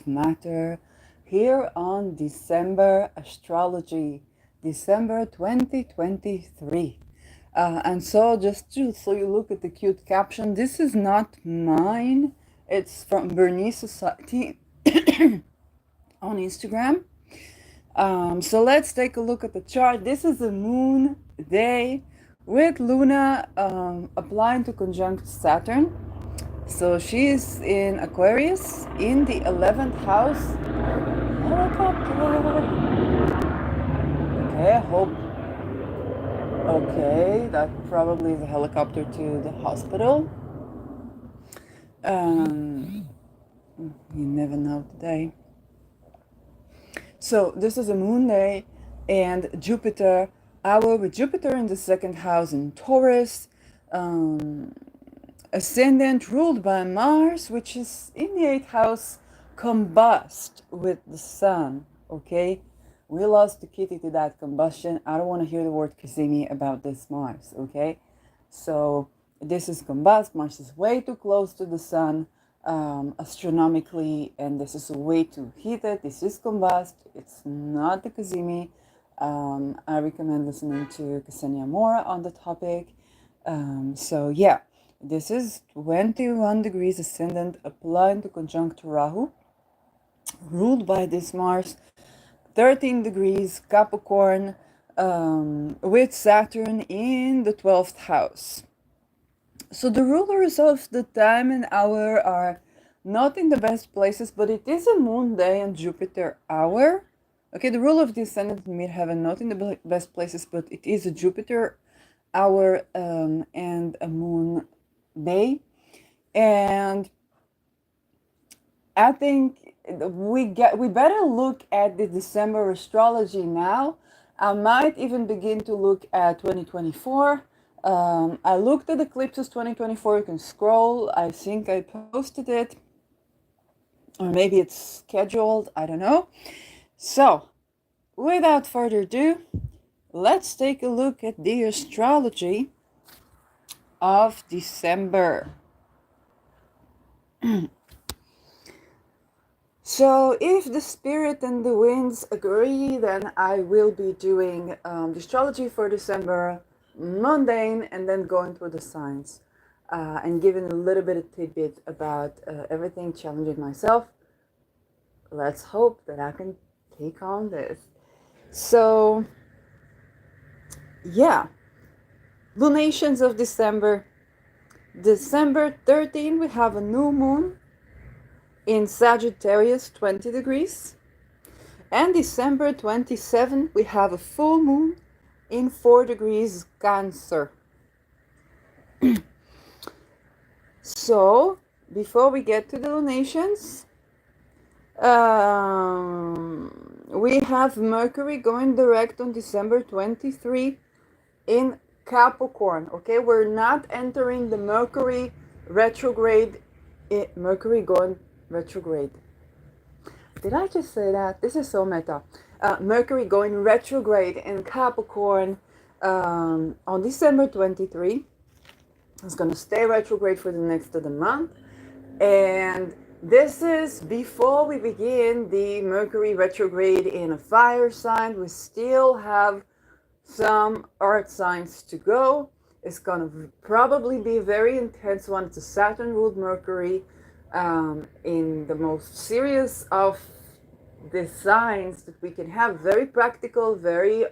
Matter here on December Astrology, December 2023. And so so you look at the cute caption, this is not mine. It's from Bernice Society on Instagram. So let's take a look at the chart. This is a moon day with Luna applying to conjunct Saturn. So she is in Aquarius in the 11th house. Helicopter. Okay, I hope. Okay, that probably is a helicopter to the hospital. You never know today. So this is a moon day and Jupiter hour with Jupiter in the second house in Taurus. Ascendant ruled by Mars, which is in the 8th house, combust with the sun. Okay, we lost the kitty to that combustion. I don't want to hear the word Kazimi about this Mars. Okay, so this is combust. Mars is way too close to the sun astronomically, and this is way too heated. This is combust. It's not the Kazimi. I recommend listening to Ksenia Moore on the topic. So yeah, this is 21 degrees ascendant applying to conjunct Rahu, ruled by this Mars, 13 degrees Capricorn, with Saturn in the 12th house. So the rulers of the time and hour are not in the best places, but it is a moon day and Jupiter hour. Okay, the rule of the ascendant and midheaven not in the best places, but it is a Jupiter hour and a moon day. And I think we better look at the December astrology now. I might even begin to look at 2024. I looked at Eclipses 2024. You can scroll. I think I posted it, or maybe it's scheduled. I don't know. So, without further ado, let's take a look at the astrology of December. So if the spirit and the winds agree, then I will be doing the astrology for December, mundane, and then going through the signs and giving a little bit of tidbit about everything, challenging myself. Let's hope that I can take on this. So yeah, lunations of December. December 13, we have a new moon in Sagittarius, 20 degrees. And December 27, we have a full moon in 4 degrees Cancer. So, before we get to the lunations, we have Mercury going direct on December 23 in Capricorn. Okay, we're not entering the Mercury retrograde. Mercury going retrograde. Did I just say that? This is so meta. Mercury going retrograde in Capricorn on December 23. It's going to stay retrograde for the next of the month. And this is before we begin the Mercury retrograde in a fire sign. We still have some earth signs to go. It's going to probably be a very intense one. It's a Saturn ruled Mercury. In the most serious of the signs that we can have, very practical, very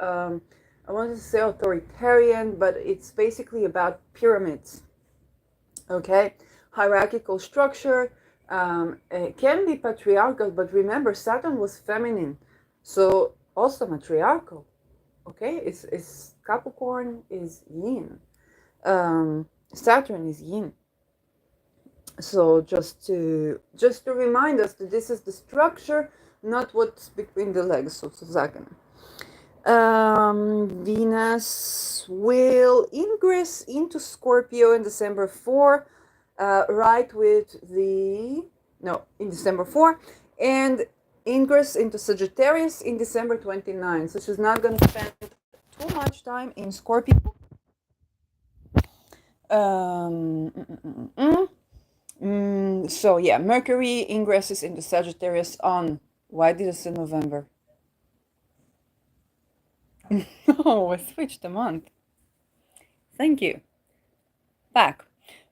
I wanted to say authoritarian, but it's basically about pyramids. Okay, hierarchical structure. It can be patriarchal, but remember Saturn was feminine, so also matriarchal. Okay, it's Capricorn is yin, Saturn is yin. So just to remind us that this is the structure, not what's between the legs, sozusagen. Venus will ingress into Scorpio in December 4, in December 4, and ingress into Sagittarius in December 29. So she's not going to spend too much time in Scorpio. So yeah, Mercury ingresses into Sagittarius on, why did I say November? Oh, I switched the month. Thank you. Back.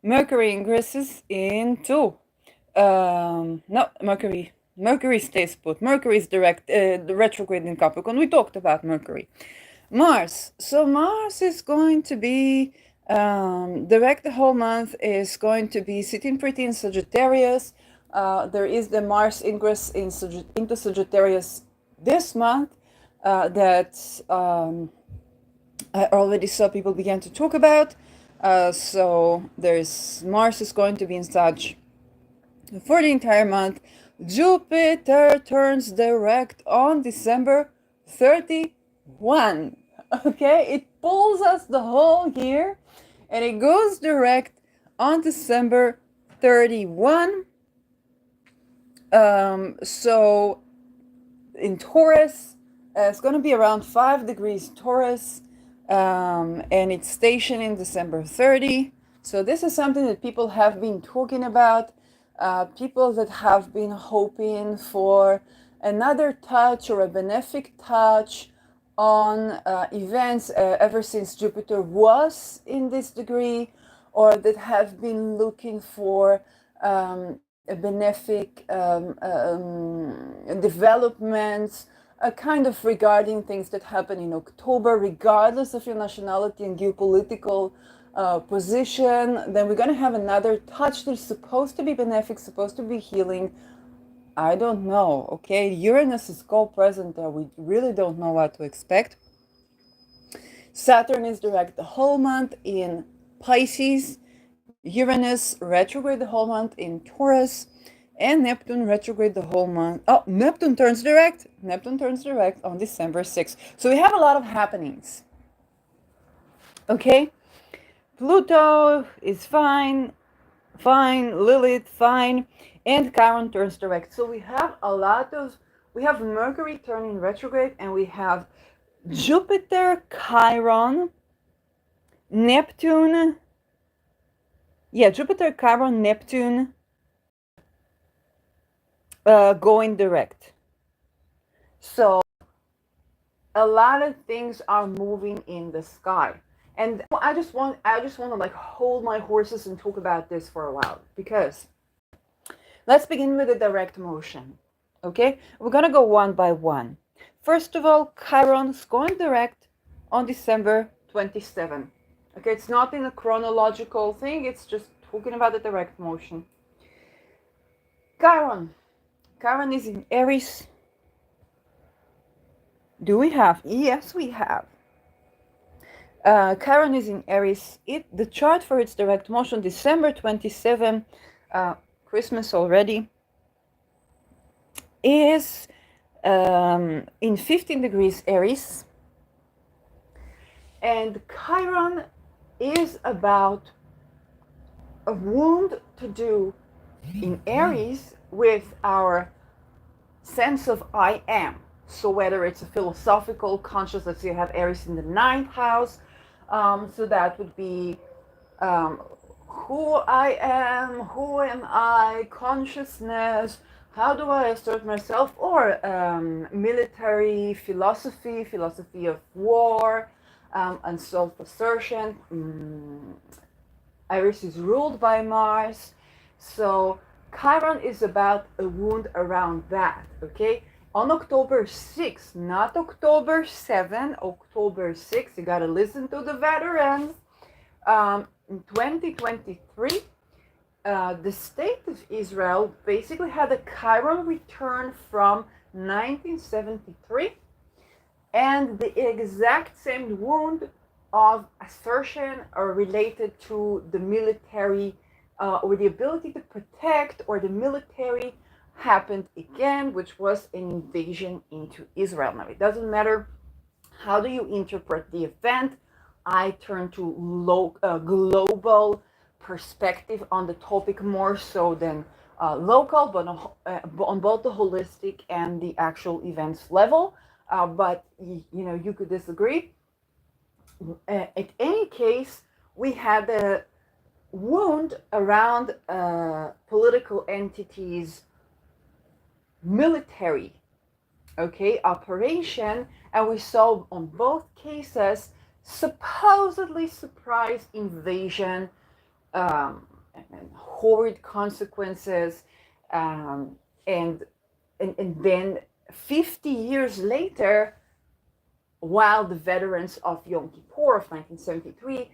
Mercury ingresses into, no, Mercury stays put. Mercury is direct, the retrograde in Capricorn. We talked about Mercury. Mars. So Mars is going to be direct the whole month, is going to be sitting pretty in Sagittarius. There is the Mars ingress into Sagittarius this month that I already saw people began to talk about. So there's Mars is going to be in Sag for the entire month. Jupiter turns direct on December 31. Okay, it pulls us the whole year and it goes direct on December 31. So in Taurus, it's going to be around 5 degrees Taurus, and it's stationed in December 30. So this is something that people have been talking about, people that have been hoping for another touch or a benefic touch on events ever since Jupiter was in this degree, or that have been looking for a benefic developments, kind of regarding things that happen in October, regardless of your nationality and geopolitical position. Then we're going to have another touch that's supposed to be benefic, supposed to be healing. I don't know, okay? Uranus is co-present there. We really don't know what to expect. Saturn is direct the whole month in Pisces. Uranus retrograde the whole month in Taurus. And Neptune retrograde the whole month. Oh, Neptune turns direct. Neptune turns direct on December 6th. So we have a lot of happenings. Okay? Pluto is fine. Lilith, fine, and Chiron turns direct. So we have we have Mercury turning retrograde, and we have Jupiter, Chiron, Neptune. Yeah, Jupiter, Chiron, Neptune going direct. So a lot of things are moving in the sky. And I just want to like hold my horses and talk about this for a while, because let's begin with the direct motion. Okay, we're gonna go one by one. First of all, Chiron's going direct on December 27. Okay, it's not in a chronological thing, it's just talking about the direct motion. Chiron is in Aries. Do we have? Yes, we have. Chiron is in Aries. The chart for its direct motion, December 27, Christmas already, is in 15 degrees Aries. And Chiron is about a wound to do in Aries with our sense of I am. So whether it's a philosophical consciousness, you have Aries in the 9th house, so that would be who I am, who am I, consciousness, how do I assert myself, or military philosophy of war, and self-assertion. Aries is ruled by Mars, so Chiron is about a wound around that, okay? On October 6th, not October 7, October 6th, you gotta listen to the veterans. In 2023, the state of Israel basically had a Chiron return from 1973, and the exact same wound of assertion are related to the military or the ability to protect, or the military happened again, which was an invasion into Israel. Now, it doesn't matter how do you interpret the event. I turn to global perspective on the topic more so than local, but on both the holistic and the actual events level. But you could disagree. At any case, we had wound around political entities' military, okay, operation, and we saw on both cases supposedly surprise invasion, and horrid consequences, um, and, and then 50 years later, while the veterans of Yom Kippur of 1973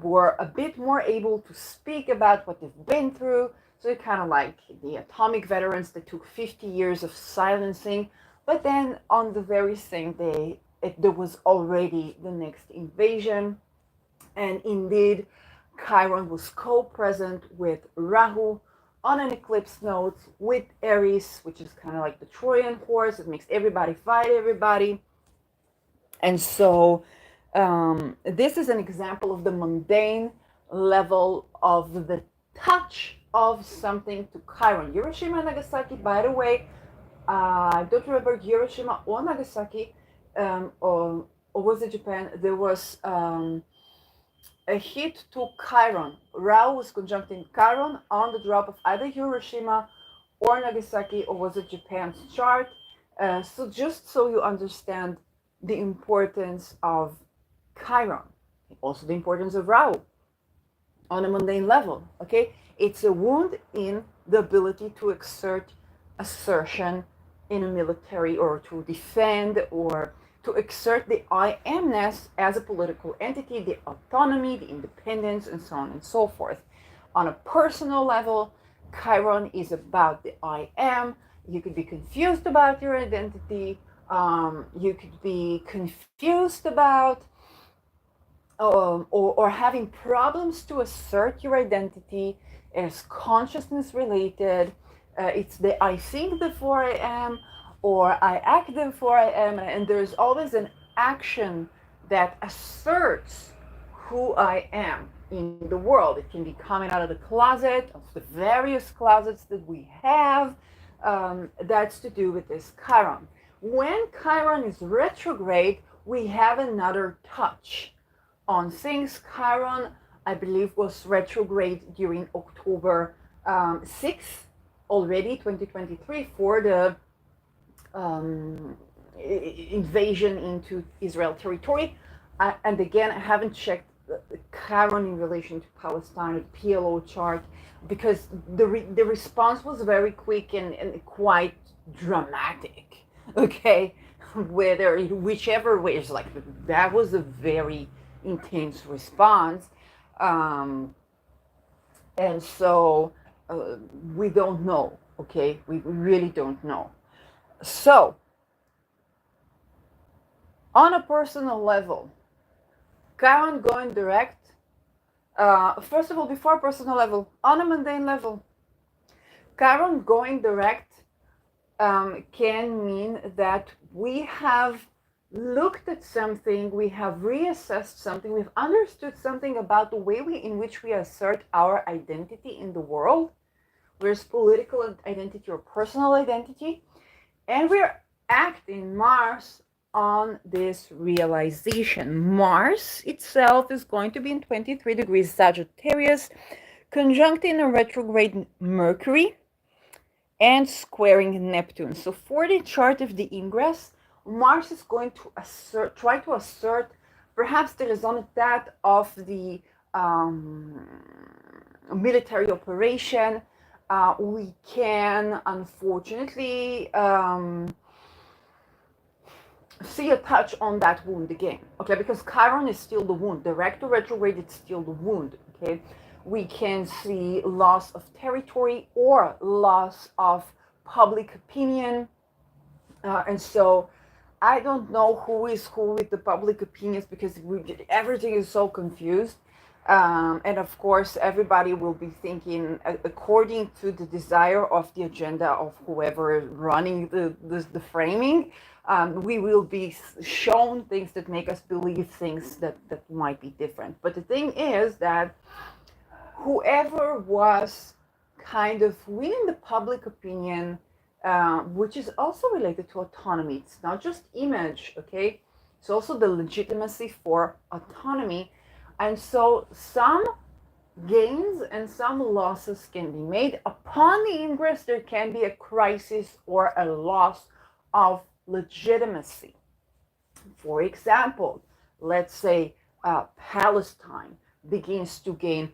were a bit more able to speak about what they've been through. So it's kind of like the atomic veterans that took 50 years of silencing, but then on the very same day, there was already the next invasion. And indeed, Chiron was co-present with Rahu on an eclipse node with Aries, which is kind of like the Trojan horse. It makes everybody fight everybody. And so this is an example of the mundane level of the touch of something to Chiron. Hiroshima and Nagasaki, by the way, I don't remember Hiroshima or Nagasaki, or was it Japan? There was a hit to Chiron. Rahu was conjuncting Chiron on the drop of either Hiroshima or Nagasaki, or was it Japan's chart? So just so you understand the importance of Chiron, also the importance of Rahu on a mundane level, okay? It's a wound in the ability to exert assertion in a military, or to defend, or to exert the I amness as a political entity, the autonomy, the independence, and so on and so forth. On a personal level, Chiron is about the I am. You could be confused about your identity. You could be confused about or having problems to assert your identity as consciousness related. It's the I think before I am, or I act before I am, and there's always an action that asserts who I am in the world. It can be coming out of the closet, of the various closets that we have. That's to do with this Chiron. When Chiron is retrograde, we have another touch on things. Chiron, I believe, was retrograde during October 6th, already 2023, for the invasion into Israel territory. And again, I haven't checked the Chiron in relation to Palestine, the PLO chart, because the response was very quick and quite dramatic. Okay, whichever way, it's like that was a very intense response, and so we don't know. Okay, we really don't know. So, on a personal level, Chiron going direct. First of all, before personal level, on a mundane level, Chiron going direct can mean that we have looked at something, we have reassessed something, we've understood something about the way in which we assert our identity in the world, whether it's political identity or personal identity, and we're acting Mars on this realization. Mars itself is going to be in 23 degrees Sagittarius, conjuncting a retrograde Mercury and squaring Neptune. So for the chart of the ingress, Mars is going to try to assert perhaps the raison d'etre of the military operation. We can unfortunately see a touch on that wound again, okay, because Chiron is still the wound, direct or retrograde, it's still the wound, okay. We can see loss of territory or loss of public opinion, and so I don't know who is who with the public opinions, because everything is so confused. And of course, everybody will be thinking according to the desire of the agenda of whoever running the framing. We will be shown things that make us believe things that might be different. But the thing is that whoever was kind of winning the public opinion, which is also related to autonomy, it's not just image, okay? It's also the legitimacy for autonomy. And so some gains and some losses can be made. Upon the ingress, there can be a crisis or a loss of legitimacy. For example, let's say Palestine begins to gain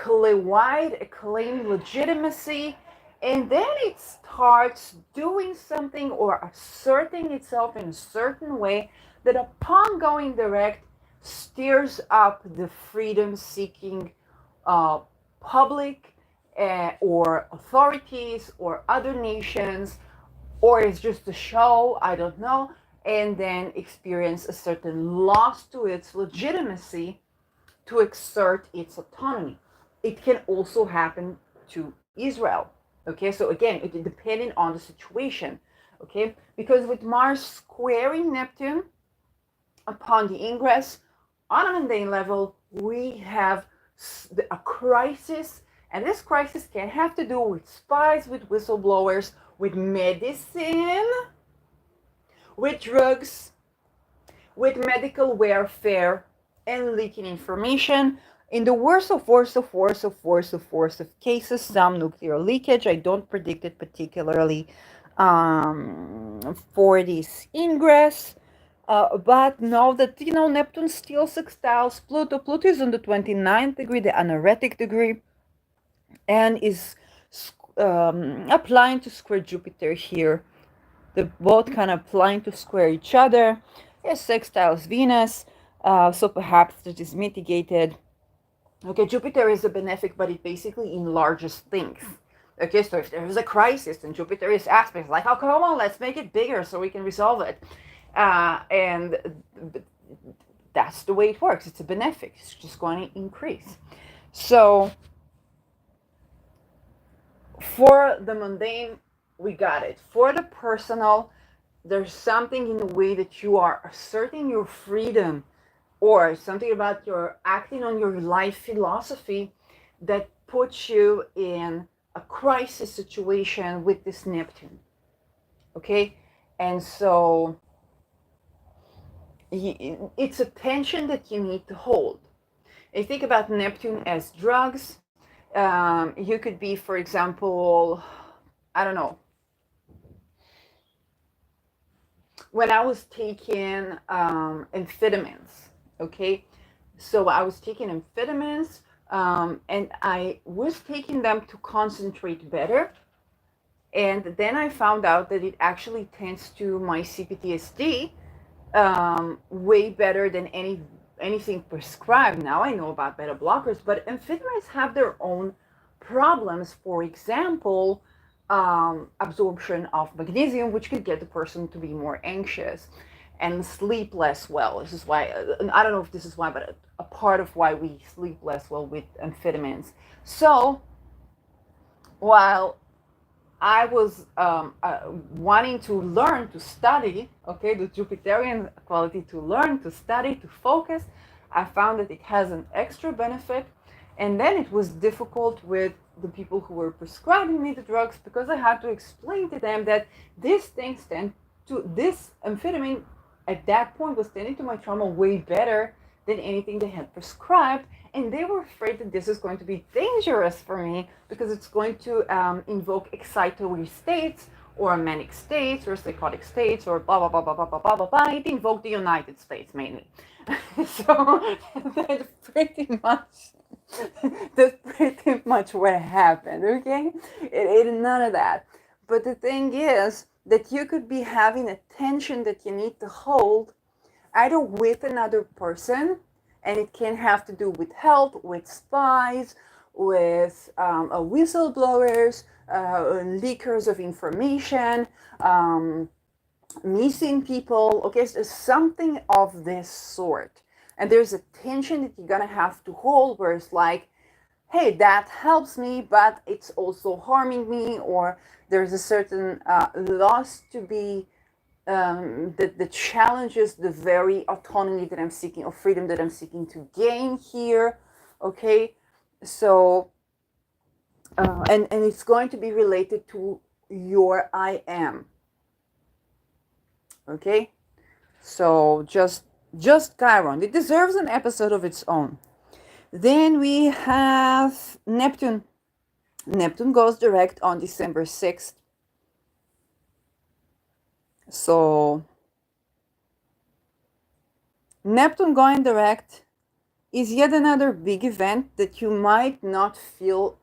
wide acclaim legitimacy, and then it starts doing something or asserting itself in a certain way that, upon going direct, stirs up the freedom seeking public or authorities or other nations, or it's just a show, I don't know, and then experience a certain loss to its legitimacy to exert its autonomy. It can also happen to Israel. Okay, so again, it depending on the situation. Okay, because with Mars squaring Neptune upon the ingress on a mundane level, we have a crisis, and this crisis can have to do with spies, with whistleblowers, with medicine, with drugs, with medical warfare, and leaking information. In the worst of cases, some nuclear leakage. I don't predict it particularly for this ingress. But know that, Neptune still sextiles Pluto. Pluto is on the 29th degree, the anaretic degree, and is applying to square Jupiter here. They're both kind of applying to square each other. Yes, sextiles Venus, so perhaps that is mitigated. Okay, Jupiter is a benefic, but it basically enlarges things. Okay, so if there is a crisis, then Jupiter is aspects like, oh, come on, let's make it bigger so we can resolve it. And that's the way it works. It's a benefic. It's just going to increase. So for the mundane, we got it. For the personal, there's something in the way that you are asserting your freedom, or something about your acting on your life philosophy that puts you in a crisis situation with this Neptune. Okay? And so it's a tension that you need to hold. I think about Neptune as drugs. You could be, for example, I don't know. When I was taking amphetamines, okay, so I was taking amphetamines, and I was taking them to concentrate better. And then I found out that it actually tends to my CPTSD way better than anything prescribed. Now I know about beta blockers, but amphetamines have their own problems. For example, absorption of magnesium, which could get the person to be more anxious and sleep less well. This is why, I don't know if this is why, but a part of why we sleep less well with amphetamines. So while I was wanting to learn to study, okay, the Jupiterian quality to learn, to study, to focus, I found that it has an extra benefit. And then it was difficult with the people who were prescribing me the drugs, because I had to explain to them that this amphetamine at that point was tending to my trauma way better than anything they had prescribed. And they were afraid that this is going to be dangerous for me, because it's going to invoke excitatory states or manic states or psychotic states or blah, blah, blah, blah, blah, blah, blah, blah, blah. It invoked the United States mainly. So that's pretty much what happened, okay? None of that. But the thing is that you could be having a tension that you need to hold either with another person, and it can have to do with health, with spies, with whistleblowers, leakers of information, missing people. Okay, so something of this sort. And there's a tension that you're gonna have to hold, where it's like, hey, that helps me, but it's also harming me, or there's a certain loss to be that challenges the very autonomy that I'm seeking, or freedom that I'm seeking to gain here. Okay, so and it's going to be related to your I am. Okay, so just Chiron, it deserves an episode of its own. Then we have Neptune. Neptune goes direct on December 6th. So Neptune going direct is yet another big event that you might not feel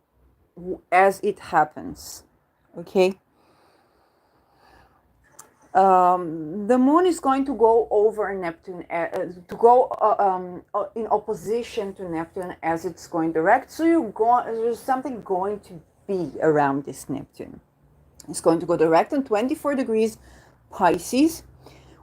as it happens. Okay. The moon is going to go over Neptune, to go in opposition to Neptune as it's going direct. So there's something going to be around this Neptune. It's going to go direct on 24 degrees Pisces,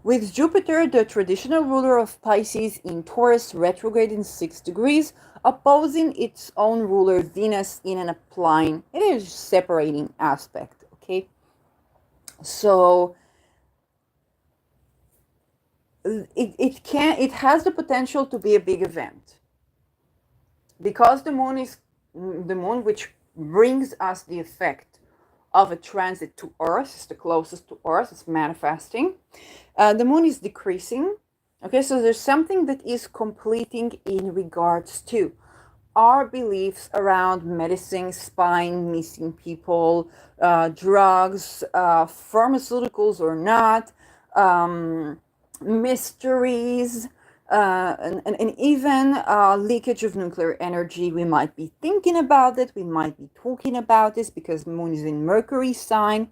with Jupiter, the traditional ruler of Pisces, in Taurus, retrograde in 6 degrees, opposing its own ruler Venus in an applying, it is separating aspect. Okay, so it has the potential to be a big event because the moon is the moon, which brings us the effect of a transit to Earth. It's the closest to Earth. It's manifesting. The moon is decreasing. Okay, so there's something that is completing in regards to our beliefs around medicine, spine, missing people, drugs, pharmaceuticals or not, mysteries, and even leakage of nuclear energy. We might be thinking about it. We might be talking about this because the moon is in Mercury sign.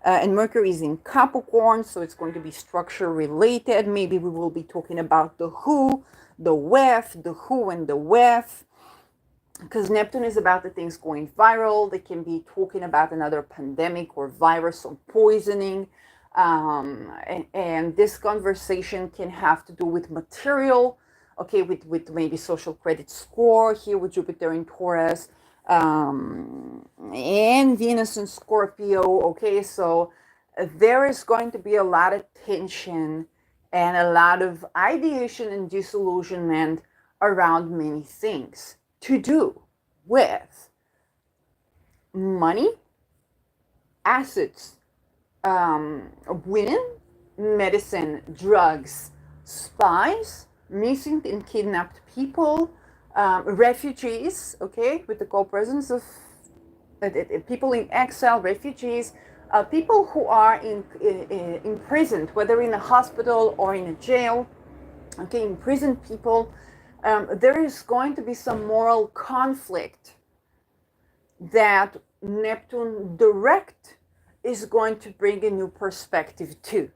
And Mercury is in Capricorn, so it's going to be structure related. Maybe we will be talking about the WHO, the WEF, the WHO and the WEF, because Neptune is about the things going viral. They can be talking about another pandemic or virus or poisoning. And this conversation can have to do with material, okay, with maybe social credit score here with Jupiter in Taurus, and Venus in Scorpio. Okay, so there is going to be a lot of tension and a lot of ideation and disillusionment around many things to do with money, assets, women, medicine, drugs, spies, missing and kidnapped people, refugees, okay, with the co-presence of people in exile, refugees, people who are imprisoned, whether in a hospital or in a jail, okay, imprisoned people. There is going to be some moral conflict that Neptune direct is going to bring a new perspective to.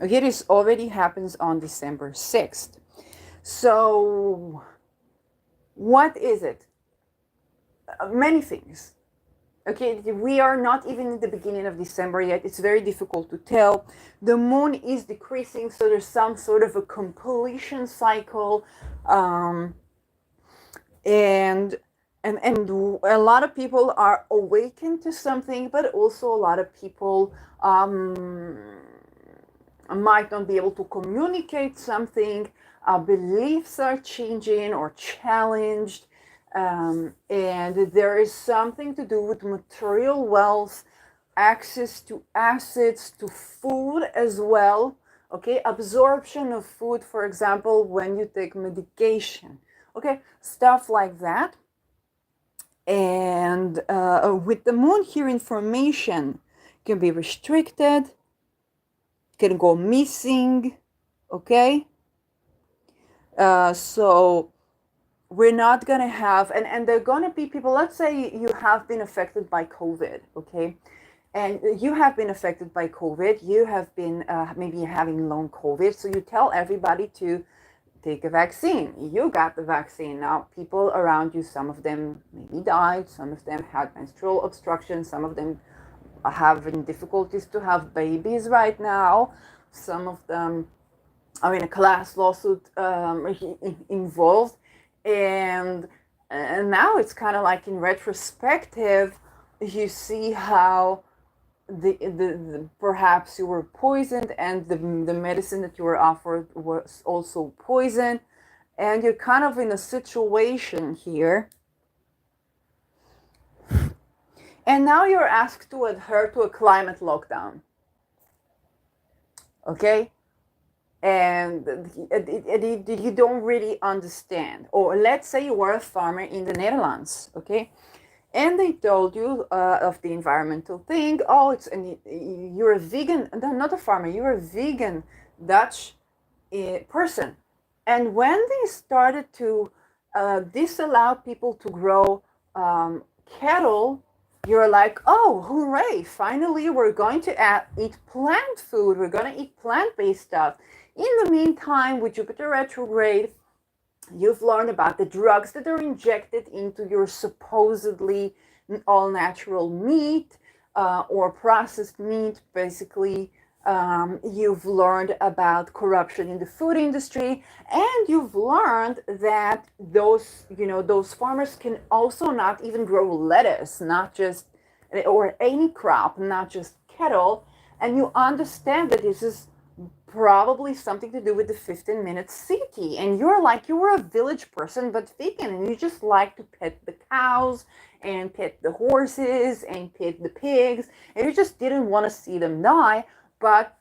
Okay, this already happens on December 6th. So what is it? Many things. Okay, we are not even in the beginning of December yet. It's very difficult to tell. The moon is decreasing, so there's some sort of a completion cycle. And a lot of people are awakened to something, but also a lot of people might not be able to communicate something. Beliefs are changing or challenged. And there is something to do with material wealth, access to assets, to food as well. Okay, absorption of food, for example, when you take medication. Okay, stuff like that. And with the moon here, information can be restricted, can go missing. Okay, so we're not going to have, and there are going to be people, let's say you have been affected by COVID, okay? And you have been affected by COVID, you have been maybe having long COVID, so you tell everybody to take a vaccine. You got the vaccine. Now, people around you, some of them maybe died, some of them had menstrual obstruction, some of them are having difficulties to have babies right now, some of them are in a class lawsuit involved. And now it's kind of like in retrospective, you see how the perhaps you were poisoned and the medicine that you were offered was also poison, and you're kind of in a situation here, and now you're asked to adhere to a climate lockdown. Okay, and you don't really understand. Or let's say you are a farmer in the Netherlands, okay, and they told you of the environmental thing. Oh, you're a vegan, no, not a farmer, you're a vegan Dutch person. And when they started to disallow people to grow cattle, you're like, oh, hooray, finally we're going to eat plant food, we're going to eat plant-based stuff. In the meantime, with Jupiter retrograde, you've learned about the drugs that are injected into your supposedly all natural meat or processed meat, basically. You've learned about corruption in the food industry, and you've learned that those farmers can also not even grow lettuce, not just, or any crop, not just cattle. And you understand that this is probably something to do with the 15-minute city, and you were a village person but vegan, and you just like to pet the cows and pet the horses and pet the pigs, and you just didn't want to see them die. But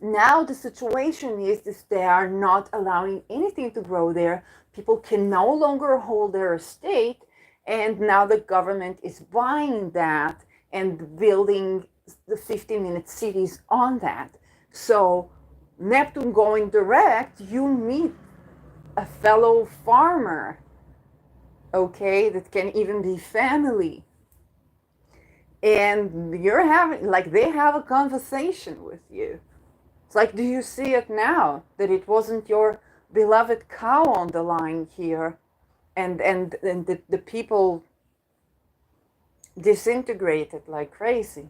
now the situation is this: they are not allowing anything to grow there. People can no longer hold their estate, and now the government is buying that and building the 15-minute cities on that. So Neptune going direct, you meet a fellow farmer, okay, that can even be family. And you're having, like, they have a conversation with you. It's like, do you see it now? That it wasn't your beloved cow on the line here, and the people disintegrated like crazy.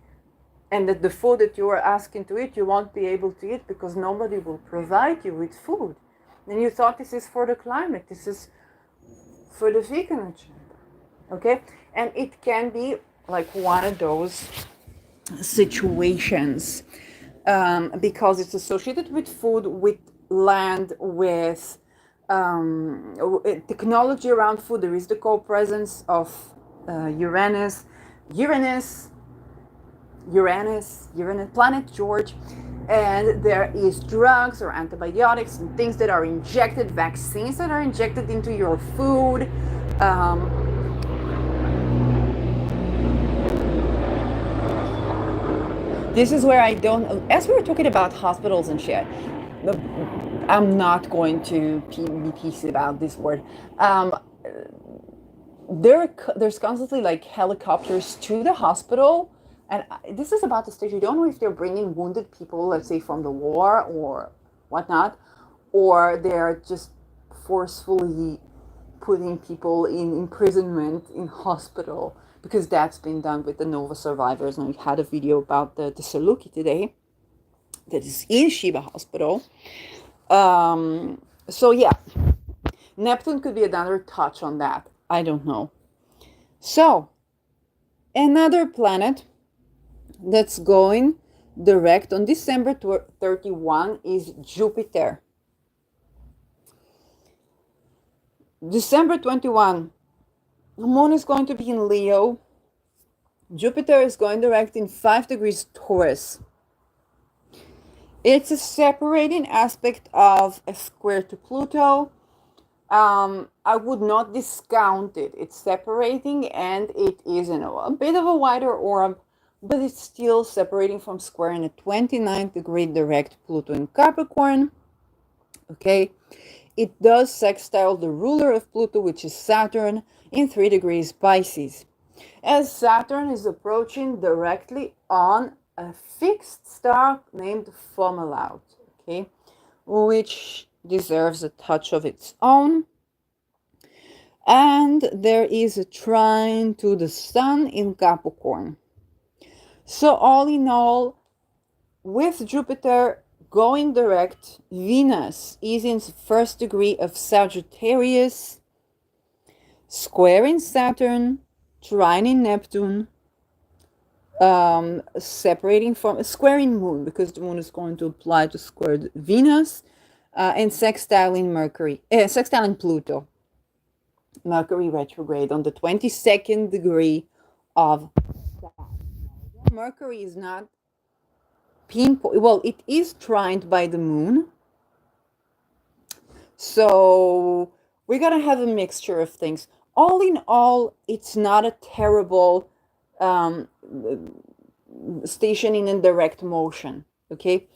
And that the food that you are asking to eat, you won't be able to eat because nobody will provide you with food. And you thought this is for the climate, this is for the vegan agenda, okay? And it can be like one of those situations because it's associated with food, with land, with technology around food. There is the co-presence of Uranus, planet George, and there is drugs or antibiotics and things that are injected, vaccines that are injected into your food. This is where I don't, as we were talking about hospitals and shit, I'm not going to be PC about this word. There's constantly like helicopters to the hospital, and this is about the stage. You don't know if they're bringing wounded people, let's say from the war or whatnot, or they're just forcefully putting people in imprisonment in hospital, because that's been done with the Nova survivors. And we had a video about the Saluki today that is in Shiva Hospital. So yeah, Neptune could be another touch on that. I don't know. So another planet that's going direct on December 31 is Jupiter. December 21, the moon is going to be in Leo. Jupiter is going direct in 5 degrees Taurus. It's a separating aspect of a square to Pluto. I would not discount it. It's separating, and it is, a bit of a wider orb, but it's still separating from square in a 29th degree direct Pluto in Capricorn. Okay. It does sextile the ruler of Pluto, which is Saturn, in 3 degrees Pisces. As Saturn is approaching directly on a fixed star named Fomalhaut, okay, which deserves a touch of its own. And there is a trine to the Sun in Capricorn. So all in all, with Jupiter going direct, Venus is in 1st degree of Sagittarius, squaring Saturn, trining Neptune, separating from squaring Moon, because the Moon is going to apply to square Venus, and sextiling Mercury, sextiling Pluto. Mercury retrograde on the 22nd degree of Saturn. Mercury is not pinpoint. Well, it is trined by the Moon, So we're gonna have a mixture of things. All in all, it's not a terrible um, station in direct motion. Okay.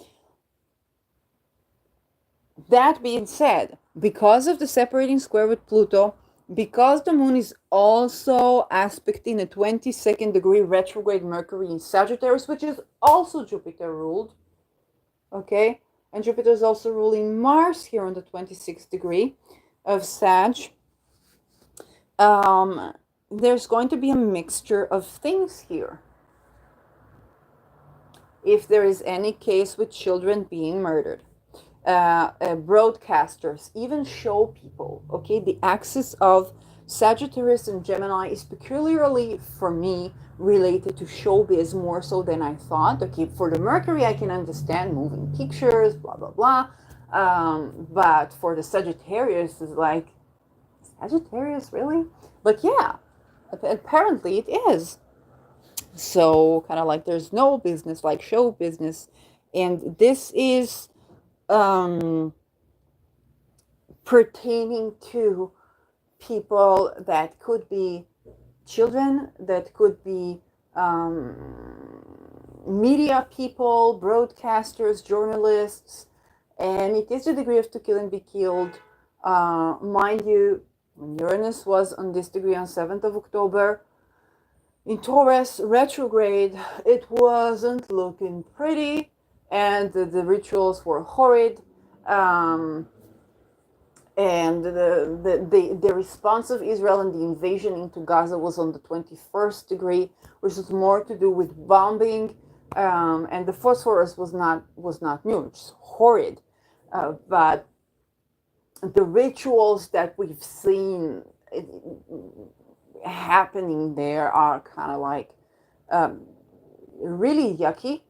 That being said, because of the separating square with Pluto, because the moon is also aspecting a 22nd degree retrograde Mercury in Sagittarius, which is also Jupiter ruled, okay? And Jupiter is also ruling Mars here on the 26th degree of Sag. There's going to be a mixture of things here. If there is any case with children being murdered, broadcasters, even show people, okay? The axis of Sagittarius and Gemini is peculiarly, for me, related to showbiz more so than I thought. Okay, for the Mercury, I can understand moving pictures, blah, blah, blah. But for the Sagittarius, it's like, Sagittarius, really? But yeah, apparently it is. So, kind of like there's no business like show business. And this is pertaining to people that could be children, that could be media people, broadcasters, journalists, and it is the degree of to kill and be killed. Mind you, when Uranus was on this degree on 7th of October, in Taurus retrograde, it wasn't looking pretty, and the rituals were horrid. And the response of Israel and the invasion into Gaza was on the 21st degree, which was more to do with bombing, and the phosphorus was not new, it's horrid, but the rituals that we've seen happening there are kind of like really yucky.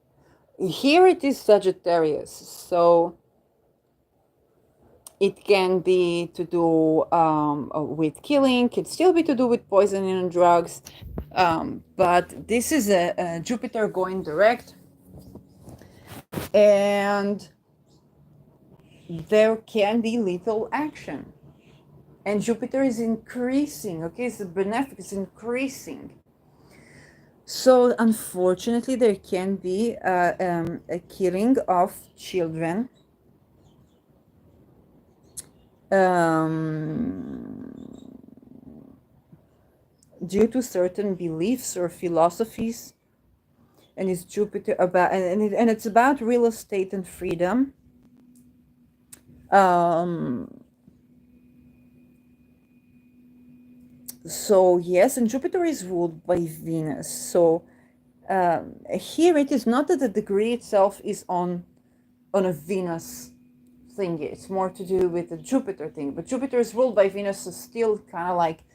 Here it is Sagittarius, so it can be to do with killing, can still be to do with poisoning and drugs, but this is a Jupiter going direct, and there can be lethal action. And Jupiter is increasing, okay? It's benefic, it's increasing. So unfortunately, there can be a killing of children. Due to certain beliefs or philosophies, and it's Jupiter about, and it's about real estate and freedom. So yes, and Jupiter is ruled by Venus. So here it is not that the degree itself is on a Venus thing. It's more to do with the Jupiter thing. But Jupiter is ruled by Venus, so still kind of like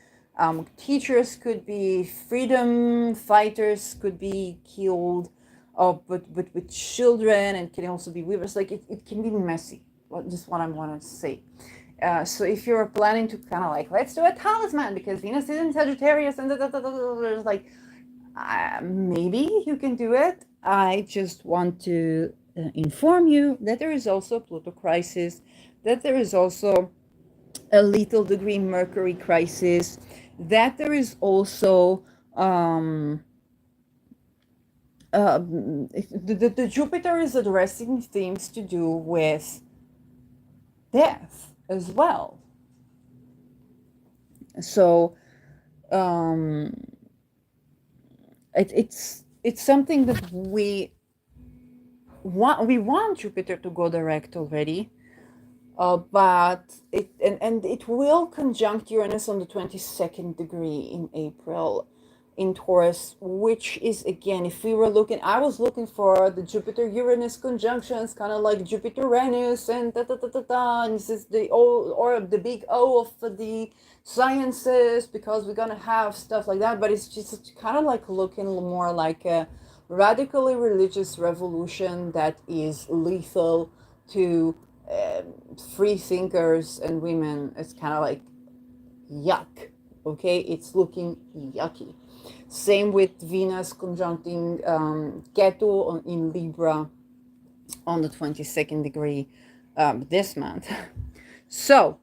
teachers could be freedom fighters, could be killed, but with children, and can also be weavers. Like it can be messy. Just what I want to say. So if you're planning to kind of like, let's do a talisman because Venus is in Sagittarius and there's like, maybe you can do it. I just want to inform you that there is also a Pluto crisis, that there is also a lethal degree Mercury crisis, that there is also the Jupiter is addressing things to do with death as well. So it's something that we want Jupiter to go direct already, but it will conjunct Uranus on the 22nd degree in April in Taurus, which is, again, if we were looking, I was looking for the Jupiter-Uranus conjunctions, kind of like Jupiter-Uranus and and this is the O, or the big O of the sciences, because we're gonna have stuff like that, but it's just kind of like looking more like a radically religious revolution that is lethal to free thinkers and women. It's kind of like yuck. Okay, it's looking yucky. Same with Venus conjuncting Ketu in Libra on the 22nd degree this month. So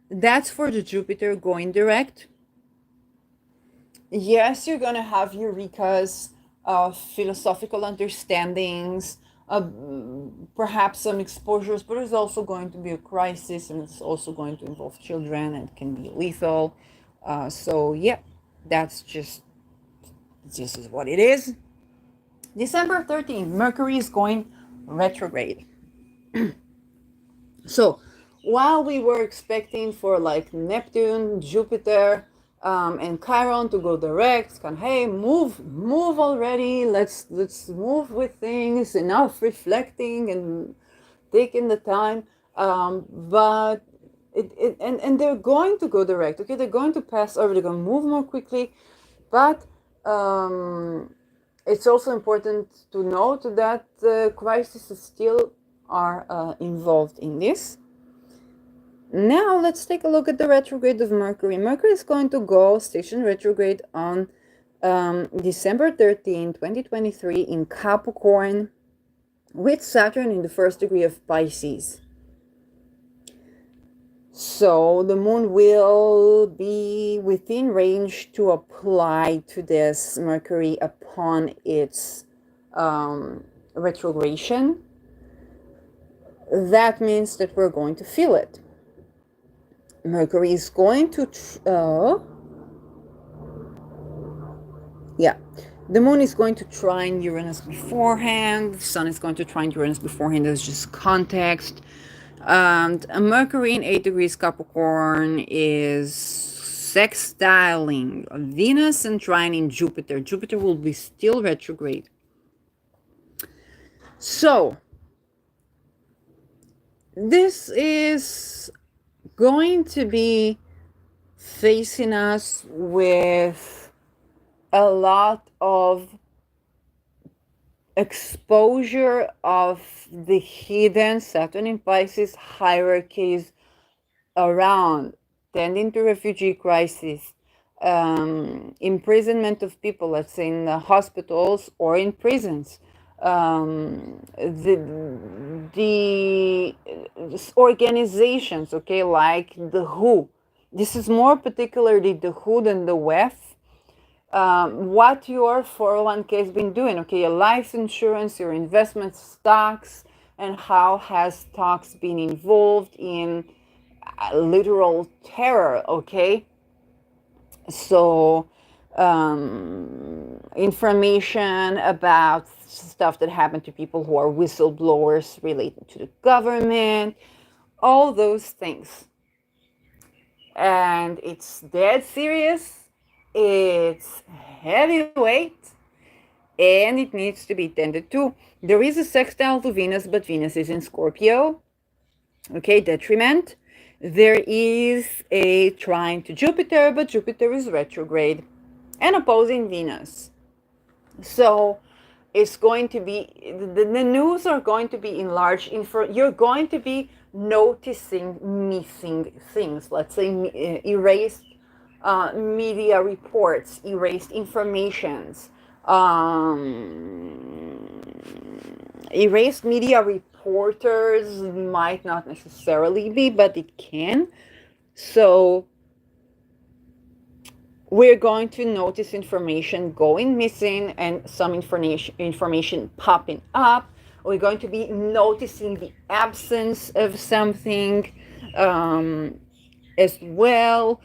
That's for the Jupiter going direct. Yes, you're going to have eurekas, philosophical understandings, perhaps some exposures, but there's also going to be a crisis, and it's also going to involve children and can be lethal. So, yeah, that's just this is what it is. December 13th, Mercury is going retrograde. So while we were expecting for like Neptune, Jupiter, and Chiron to go direct, kind of, hey, move already. Let's move with things. Enough reflecting and taking the time. But and they're going to go direct. Okay, they're going to pass over. They're going to move more quickly, but it's also important to note that crises still are involved in this. Now let's take a look at the retrograde of Mercury. Mercury is going to go station retrograde on December 13, 2023 in Capricorn with Saturn in the first degree of Pisces. So the moon will be within range to apply to this Mercury upon its retrogradation. That means that we're going to feel it. Mercury is going to the moon is going to trine Uranus beforehand. The sun is going to trine Uranus beforehand. There's just context. And Mercury in 8 degrees Capricorn is sextiling Venus and trining Jupiter. Jupiter will be still retrograde. So this is going to be facing us with a lot of exposure of the hidden Saturn in Pisces hierarchies around, tending to refugee crisis, imprisonment of people, let's say in the hospitals or in prisons, the organizations, okay, like the WHO. This is more particularly the WHO than the WEF. What your 401k has been doing, okay, your life insurance, your investment stocks, and how has stocks been involved in literal terror, okay? So information about stuff that happened to people who are whistleblowers related to the government, all those things. And it's dead serious, it's heavyweight, and it needs to be tended to. There is a sextile to Venus, but Venus is in Scorpio, okay, detriment. There is a trine to Jupiter, but Jupiter is retrograde and opposing Venus. So it's going to be, the news are going to be enlarged. You're going to be noticing missing things, let's say erased media reports, erased informations, erased media reporters might not necessarily be, but it can. So we're going to notice information going missing and some information popping up. We're going to be noticing the absence of something as well,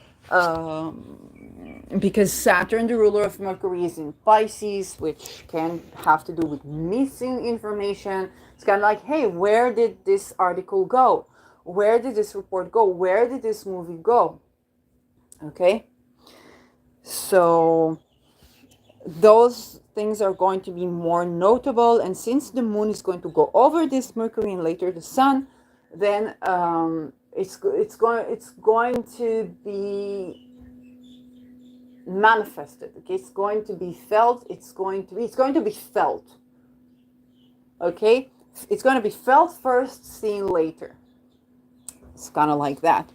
because Saturn, the ruler of Mercury, is in Pisces, which can have to do with missing information. It's kind of like, hey, where did this article go? Where did this report go? Where did this movie go? Okay. So those things are going to be more notable, and since the moon is going to go over this Mercury and later the sun, then it's going to be manifested. Okay, it's going to be felt. It's going to be felt. Okay, it's going to be felt first, seen later. It's kind of like that.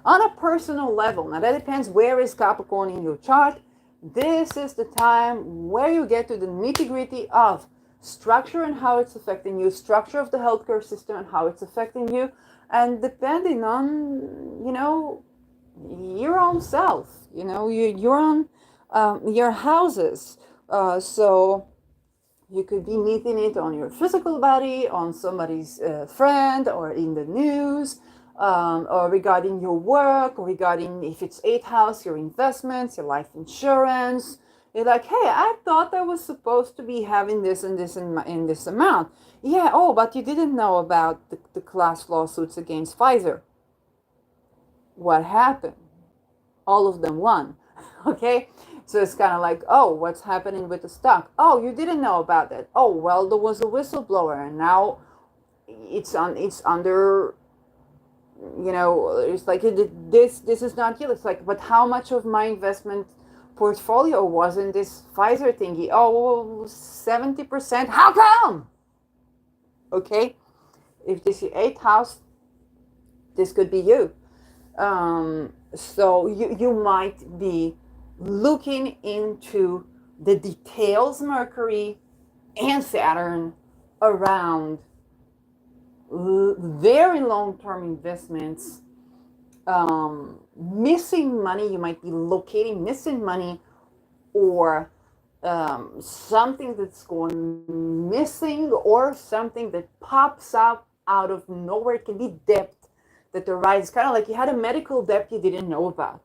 On a personal level, now that depends where is Capricorn in your chart. This is the time where you get to the nitty-gritty of structure and how it's affecting you, structure of the healthcare system and how it's affecting you. And depending on, your own self, your own, your houses. So you could be meeting it on your physical body, on somebody's friend, or in the news, or regarding your work, or regarding if it's eighth house, your investments, your life insurance. You're like, hey, I thought I was supposed to be having this and this in this amount. Yeah, oh, but you didn't know about the class lawsuits against Pfizer. What happened? All of them won. Okay, so it's kind of like, oh, what's happening with the stock? Oh, you didn't know about that. Oh, well, there was a whistleblower, and now it's under, it's like, this is not you. It's like, but how much of my investment portfolio was in this Pfizer thingy? Oh, 70%. How come? Okay, if this is eighth house, this could be you. So you might be looking into the details, Mercury and Saturn, around very long-term investments, missing money. You might be locating missing money, or something that's going missing, or something that pops up out of nowhere. It can be debt that arises, kind of like you had a medical debt you didn't know about.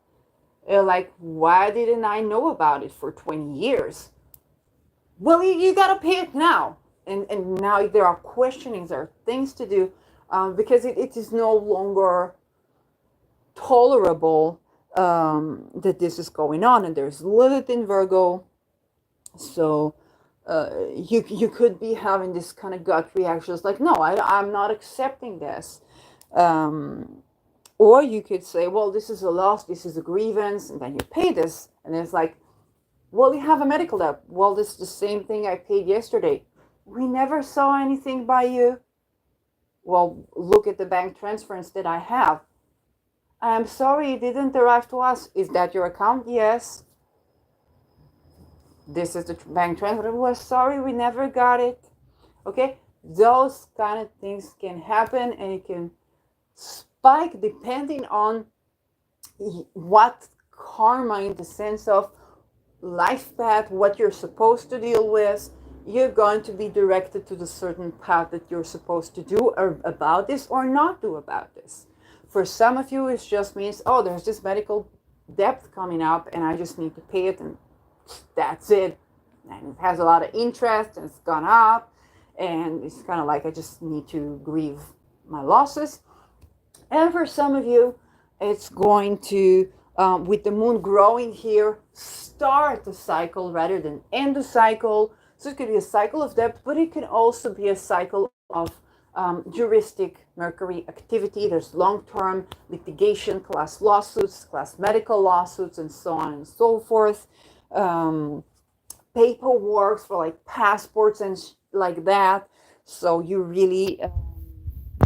You're like, why didn't I know about it for 20 years? Well, you got to pay it now. And now there are questionings, there are things to do, because it is no longer tolerable, that this is going on. And there's Lilith in Virgo. So you could be having this kind of gut reactions like, no, I'm not accepting this. Or you could say, well, this is a loss, this is a grievance, and then you pay this. And it's like, well, you have a medical debt. Well, this is the same thing I paid yesterday. We never saw anything by you. Well, look at the bank transference that I have. I'm sorry, it didn't arrive to us. Is that your account? Yes. This is the bank transfer. We're sorry, we never got it. Okay? Those kind of things can happen, and it can spike depending on what karma, in the sense of life path, what you're supposed to deal with. You're going to be directed to the certain path that you're supposed to do or about this, or not do about this. For some of you, it just means, oh, there's this medical debt coming up and I just need to pay it, and that's it. And it has a lot of interest and it's gone up, and it's kind of like, I just need to grieve my losses. And for some of you, it's going to, with the moon growing here, start the cycle rather than end the cycle. So it could be a cycle of debt, but it can also be a cycle of juristic Mercury activity. There's long-term litigation, class lawsuits, class medical lawsuits, and so on and so forth. Paperwork for like passports and like that. So you really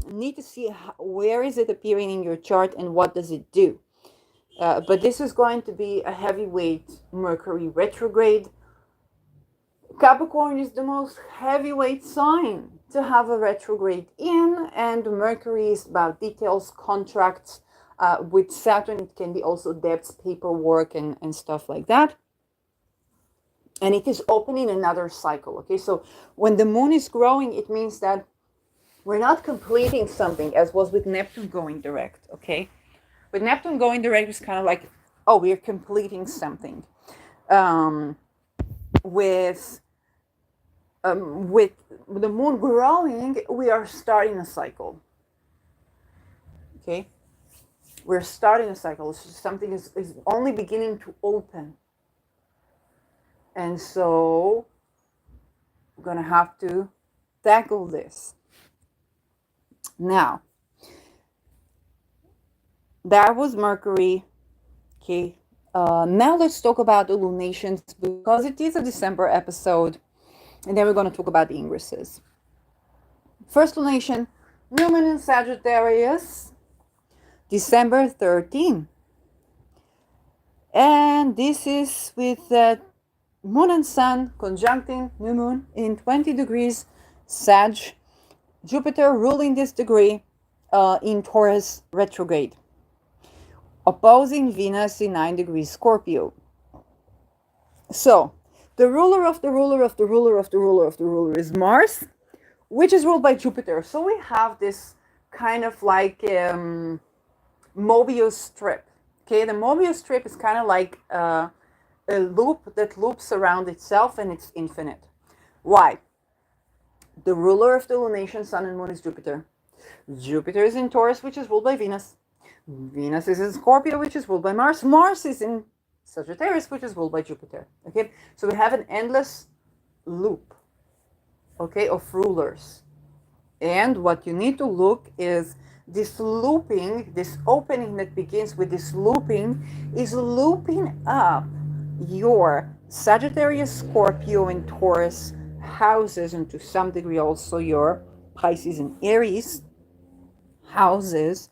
need to see where is it appearing in your chart and what does it do. But this is going to be a heavyweight Mercury retrograde. Capricorn is the most heavyweight sign to have a retrograde in, and Mercury is about details, contracts. With Saturn, it can be also debts, paperwork, and stuff like that. And it is opening another cycle. Okay, so when the moon is growing, it means that we're not completing something, as was with Neptune going direct. Okay, with Neptune going direct, it's kind of like, oh, we're completing something. With the moon growing, we are starting a cycle. Okay, we're starting a cycle. Something is only beginning to open. And so we're going to have to tackle this. Now, that was Mercury. Okay. Now let's talk about the lunations, because it is a December episode. And then we're going to talk about the ingresses. First lunation, new moon in Sagittarius, December 13. And this is with moon and sun conjuncting new moon in 20 degrees Sag. Jupiter ruling this degree in Taurus retrograde. opposing Venus in 9 degrees Scorpio. So the ruler of the ruler of the ruler of the ruler of the ruler is Mars, which is ruled by Jupiter. So we have this kind of like Mobius strip. Okay, the Mobius strip is kind of like a loop that loops around itself, and it's infinite. Why? The ruler of the lunation, sun and moon, is Jupiter. Jupiter is in Taurus, which is ruled by Venus. Venus is in Scorpio, which is ruled by Mars. Mars is in Sagittarius, which is ruled by Jupiter. Okay, so we have an endless loop, okay, of rulers. And what you need to look is this looping, this opening that begins with this looping, is looping up your Sagittarius, Scorpio, and Taurus houses, and to some degree also your Pisces and Aries houses,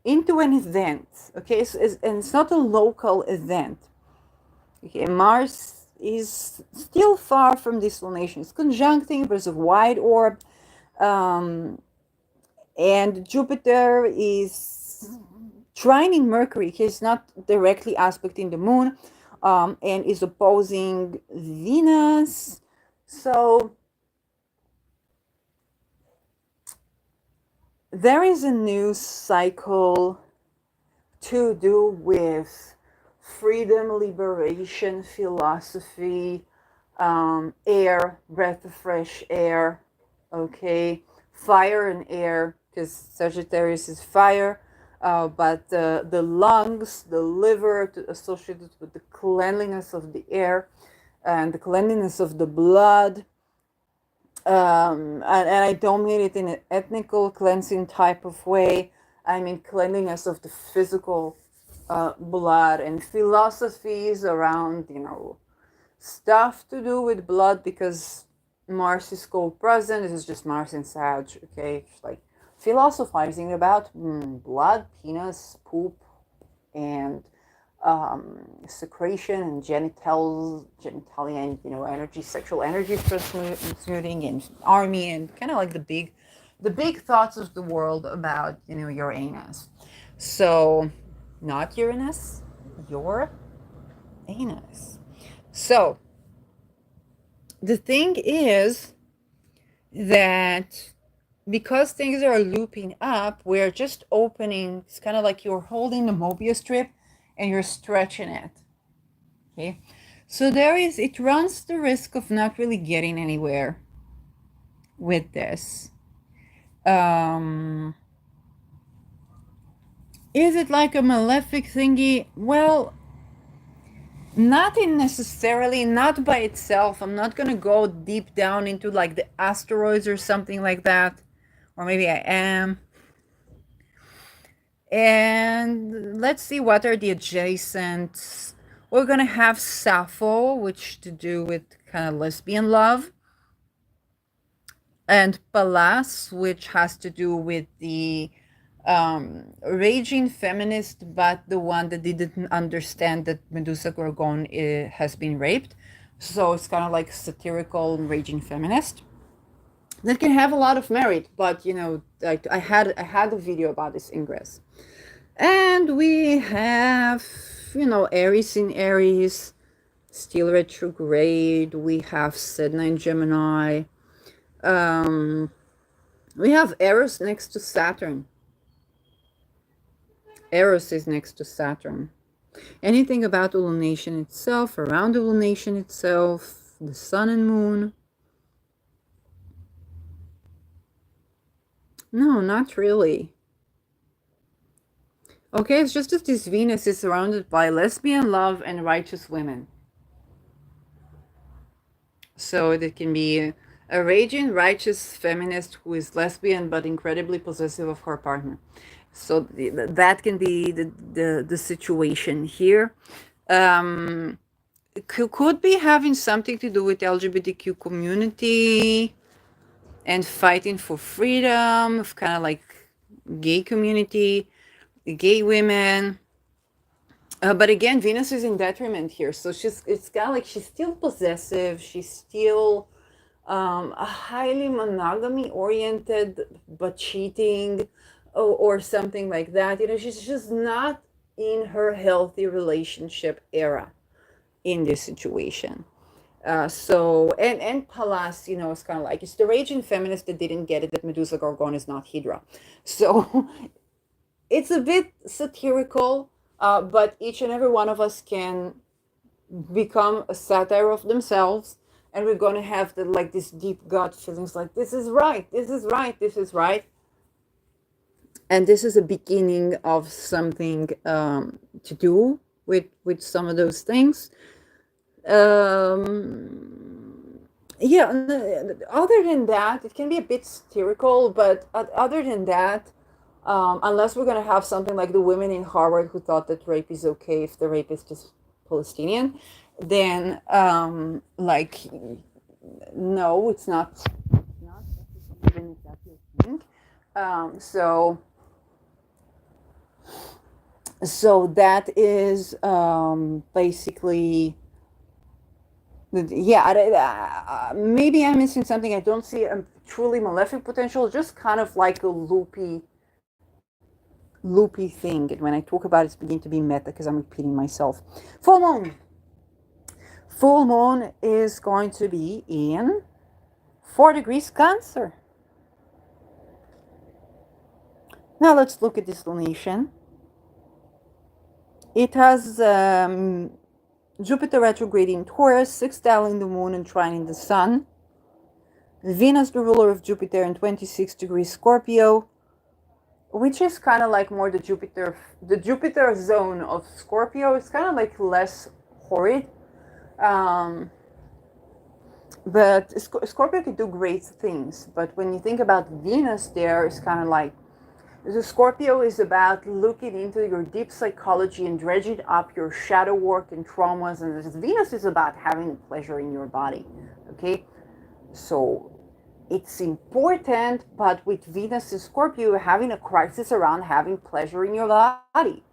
into an event. Okay, so and it's not a local event. Okay, Mars is still far from this lunation. It's conjuncting, there's a wide orb, and Jupiter is trining Mercury. He's not directly aspecting the moon, and is opposing Venus. So there is a new cycle to do with freedom, liberation, philosophy, air, breath of fresh air, okay, fire and air, because Sagittarius is fire, but the lungs, the liver, associated with the cleanliness of the air and the cleanliness of the blood. And I don't mean it in an ethnical cleansing type of way. I mean cleanliness of the physical blood, and philosophies around, stuff to do with blood, because Mars is co-present. This is just Mars in Sag, okay? It's like philosophizing about blood, penis, poop, and secretion and genitalia, and energy, sexual energy transmuting, and army, and kind of like the big thoughts of the world about Uranus. So not Uranus, your anus. So the thing is that because things are looping up, we're just opening. It's kind of like you're holding the Mobius strip and you're stretching it. Okay, so it runs the risk of not really getting anywhere with this. Is it like a malefic thingy? Well, not necessarily, not by itself. I'm not gonna go deep down into like the asteroids or something like that, or maybe I am. And let's see what are the adjacent. We're gonna have Sappho, which to do with kind of lesbian love, and Pallas, which has to do with the raging feminist, but the one that didn't understand that Medusa Gorgon has been raped. So it's kind of like satirical raging feminist that can have a lot of merit, but like I had a video about this ingress. And we have Aries in Aries, still retrograde. We have Sedna in Gemini. We have Eros next to Saturn. Eros is next to Saturn. Anything about the lunation itself, around the lunation itself, the sun and moon? No, not really. Okay, it's just that this Venus is surrounded by lesbian love and righteous women. So it can be a raging, righteous feminist who is lesbian but incredibly possessive of her partner. So that can be the situation here. Could be having something to do with LGBTQ community and fighting for freedom, kind of like gay community, gay women. But again, Venus is in detriment here. So it's kind of like she's still possessive. She's still highly monogamy oriented, but cheating or something like that. She's just not in her healthy relationship era in this situation. And Pallas, it's kind of like it's the raging feminist that didn't get it that Medusa Gorgon is not Hydra. So it's a bit satirical, but each and every one of us can become a satire of themselves, and we're going to have the like this deep gut feelings like this is right, this is right, this is right, and this is a beginning of something to do with some of those things. Yeah, other than that, it can be a bit satirical, but other than that, unless we're going to have something like the women in Harvard who thought that rape is okay if the rapist is Palestinian, then like no, it's not. It's not even exactly a thing. So that is basically yeah. Maybe I'm missing something. I don't see a truly malefic potential. Just kind of like a loopy thing. And when I talk about it, it's beginning to be meta because I'm repeating myself. Full moon. Full moon is going to be in 4 degrees Cancer. Now let's look at this lunation. It has Jupiter retrograde in Taurus, sextiling the moon and trining the sun. Venus, the ruler of Jupiter, in 26 degrees Scorpio, which is kind of like more the Jupiter zone of Scorpio. It's kind of like less horrid. But Scorpio can do great things. But when you think about Venus there, it's kind of like the Scorpio is about looking into your deep psychology and dredging up your shadow work and traumas. And Venus is about having pleasure in your body. Okay? So it's important, but with Venus in Scorpio, you're having a crisis around having pleasure in your body.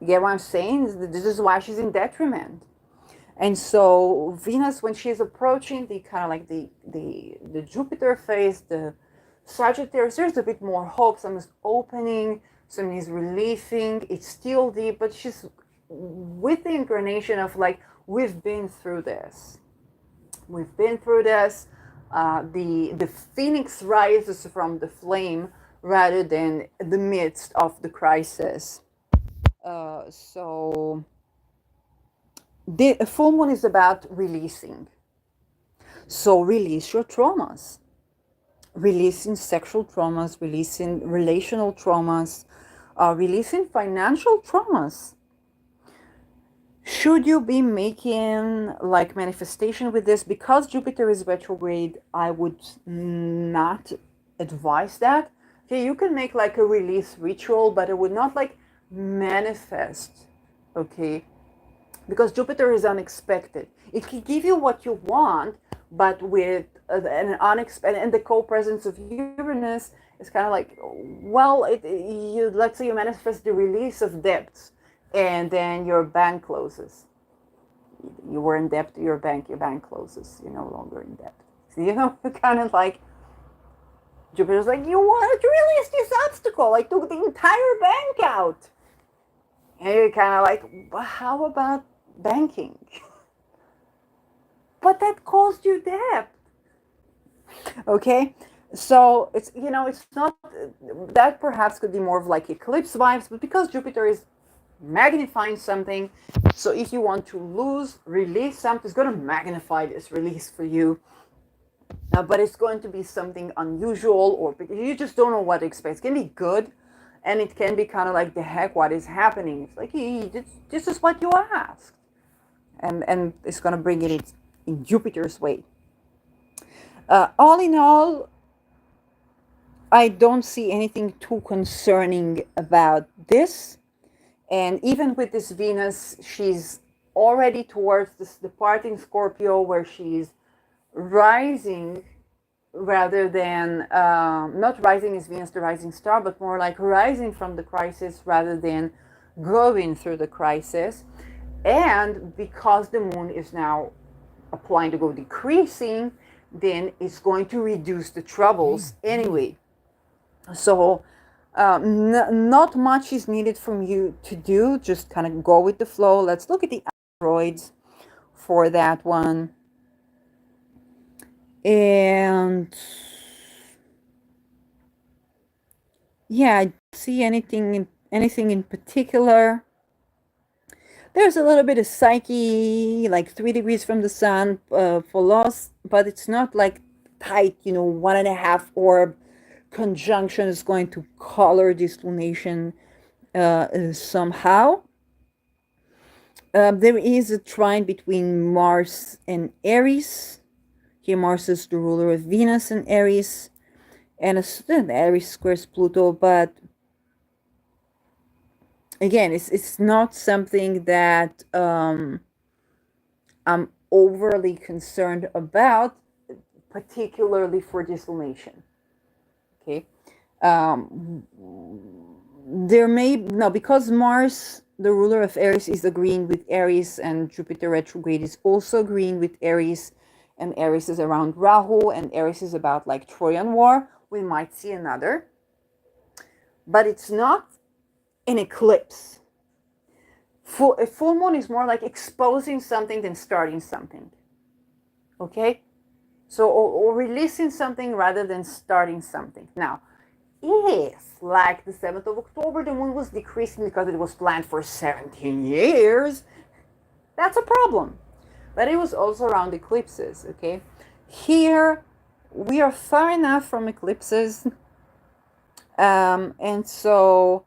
You get what I'm saying? This is why she's in detriment. And so Venus, when she's approaching the kind of like the Jupiter phase, the Sagittarius, there's a bit more hope. Something's opening, something is releasing. It's still deep, but she's with the incarnation of like, we've been through this. We've been through this. The phoenix rises from the flame rather than the midst of the crisis. So the full moon is about releasing. So release your traumas. Releasing sexual traumas, releasing relational traumas, releasing financial traumas. Should you be making like manifestation with this? Because Jupiter is retrograde, I would not advise that. Okay, you can make like a release ritual, but it would not like manifest. Okay, because Jupiter is unexpected. It can give you what you want, but with an unexpected, and the co-presence of Uranus is kind of like, well, let's say you manifest the release of debts, and then your bank closes. You were in debt to your bank closes. You're no longer in debt. So, kind of like Jupiter's like, you want to release this obstacle. I took the entire bank out. And you're kind of like, well, how about banking? But that caused you debt. Okay, so it's it's not that. Perhaps could be more of like eclipse vibes, but because Jupiter is magnifying something, so if you want to release something, it's going to magnify this release for you. But it's going to be something unusual, or you just don't know what to expect. It's going to be good, and it can be kind of like, the heck, what is happening? It's like, this is what you asked, and it's going to bring it in Jupiter's way. All in all, I don't see anything too concerning about this. And even with this Venus, she's already towards this departing Scorpio, where she's rising rather than, not rising as Venus, the rising star, but more like rising from the crisis rather than going through the crisis. And because the moon is now applying to go decreasing, then it's going to reduce the troubles anyway. So Not much is needed from you to do. Just kind of go with the flow. Let's look at the asteroids for that one. And yeah, I don't see anything in particular. There's a little bit of Psyche, like 3 degrees from the sun for loss, but it's not like tight, 1.5 orb conjunction is going to color this lunation somehow. There is a trine between Mars and Aries. Here, Mars is the ruler of Venus and Aries, and Aries squares Pluto, but again, it's not something that I'm overly concerned about, particularly for this lunation. Okay, there may no, because Mars, the ruler of Aries, is agreeing with Aries, and Jupiter retrograde is also agreeing with Aries, and Aries is around Rahu, and Aries is about like Trojan War. We might see another, but it's not an eclipse. A full moon is more like exposing something than starting something. Okay, so or releasing something rather than starting something. Now, if, like the 7th of October, the moon was decreasing because it was planned for 17 years, that's a problem. But it was also around eclipses, okay? Here, we are far enough from eclipses, and so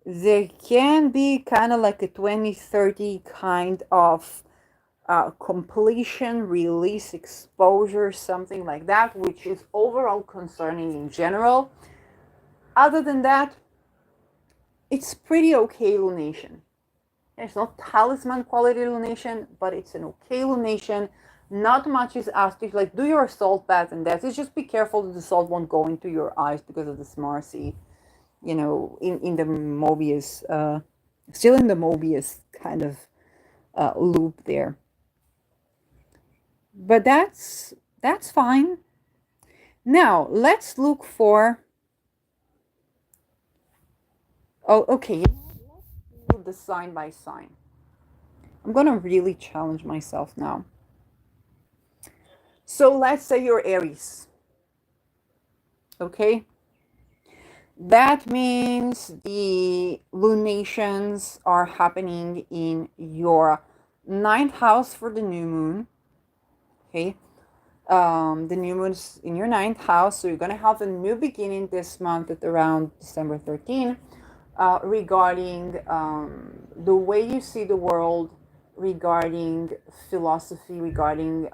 there can be kind of like a 2030 kind of completion, release, exposure, something like that, which is overall concerning in general. Other than that, it's pretty okay lunation. It's not talisman quality lunation, but it's an okay lunation. Not much is asked. It's like, do your salt bath and that's it. Just be careful that the salt won't go into your eyes because of the Marcy, in the Mobius, still in the Mobius kind of loop there. But that's fine. Now, let's look for... Oh, okay. Let's do the sign by sign. I'm going to really challenge myself now. So let's say you're Aries. Okay? That means the lunations are happening in your 9th house for the new moon. Okay? The new moon's in your 9th house, so you're going to have a new beginning this month at around December 13. Regarding the way you see the world, regarding philosophy, regarding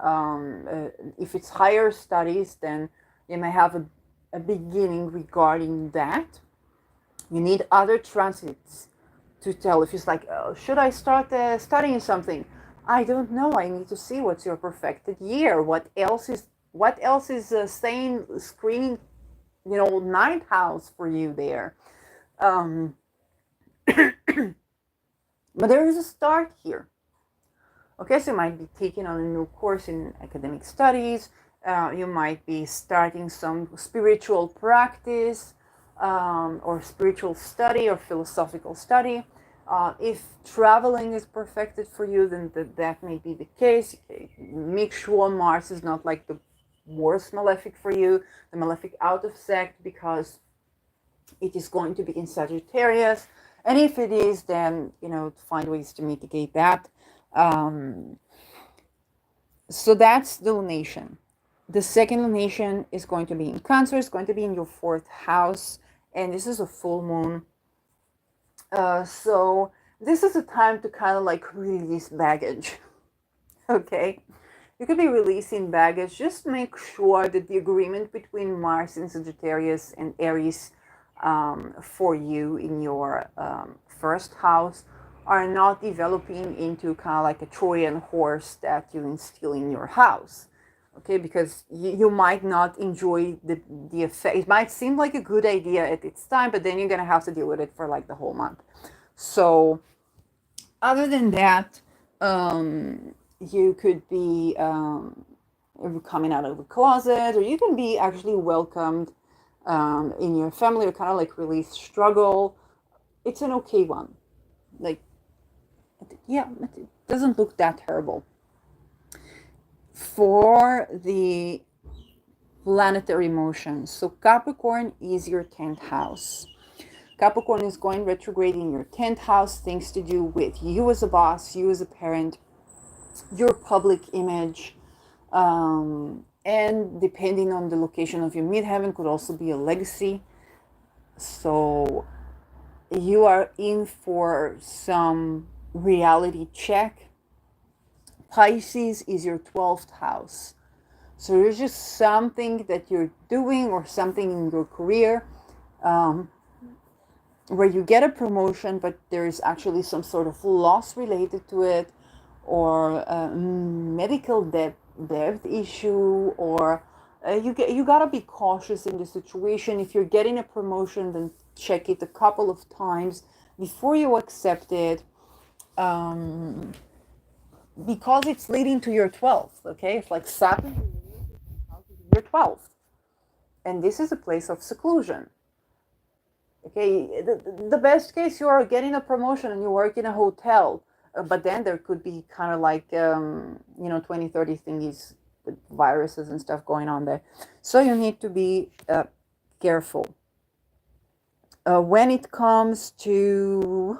if it's higher studies, then you may have a beginning regarding that. You need other transits to tell if it's like, should I start studying something? I don't know. I need to see what's your perfected year. What else is saying, screening, 9th house for you there. But there is a start here. Okay, so you might be taking on a new course in academic studies. You might be starting some spiritual practice or spiritual study or philosophical study. If traveling is perfected for you, then that may be the case. Make sure Mars is not like the worst malefic for you, the malefic out of sect, because it is going to be in Sagittarius. And if it is, then, find ways to mitigate that. So that's the lunation. The second lunation is going to be in Cancer. It's going to be in your 4th house. And this is a full moon. So this is a time to kind of like release baggage. Okay? You could be releasing baggage. Just make sure that the agreement between Mars and Sagittarius and Aries for you in your 1st house are not developing into kind of like a Trojan horse that you instill in your house. Okay, because you might not enjoy the effect. It might seem like a good idea at its time, but then you're going to have to deal with it for like the whole month. So other than that, you could be coming out of the closet, or you can be actually welcomed in your family, or kind of like really struggle, it's an okay one. Like, yeah, it doesn't look that terrible. For the planetary motions, so Capricorn is your 10th house. Capricorn is going retrograde in your 10th house, things to do with you as a boss, you as a parent, your public image, and depending on the location of your midheaven, could also be a legacy. So you are in for some reality check. Pisces is your 12th house. So there's just something that you're doing or something in your career where you get a promotion, but there is actually some sort of loss related to it, or medical debt issue, or you gotta be cautious in the situation. If you're getting a promotion, then check it a couple of times before you accept it, because it's leading to your 12th. Okay, it's like Saturn your 12th, and this is a place of seclusion. Okay, the best case, you are getting a promotion and you work in a hotel, but then there could be kind of like 2030 thingies with viruses and stuff going on there, so you need to be careful when it comes to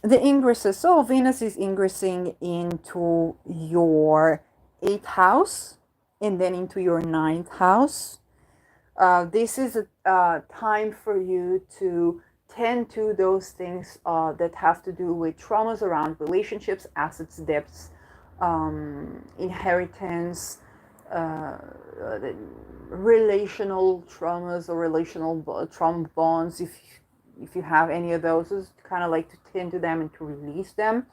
the ingresses. So Venus is ingressing into your 8th house and then into your 9th house. This is a time for you to tend to those things that have to do with traumas around relationships, assets, debts, inheritance, relational traumas or relational trauma bonds. If you have any of those, it's kind of like to tend to them and to release them.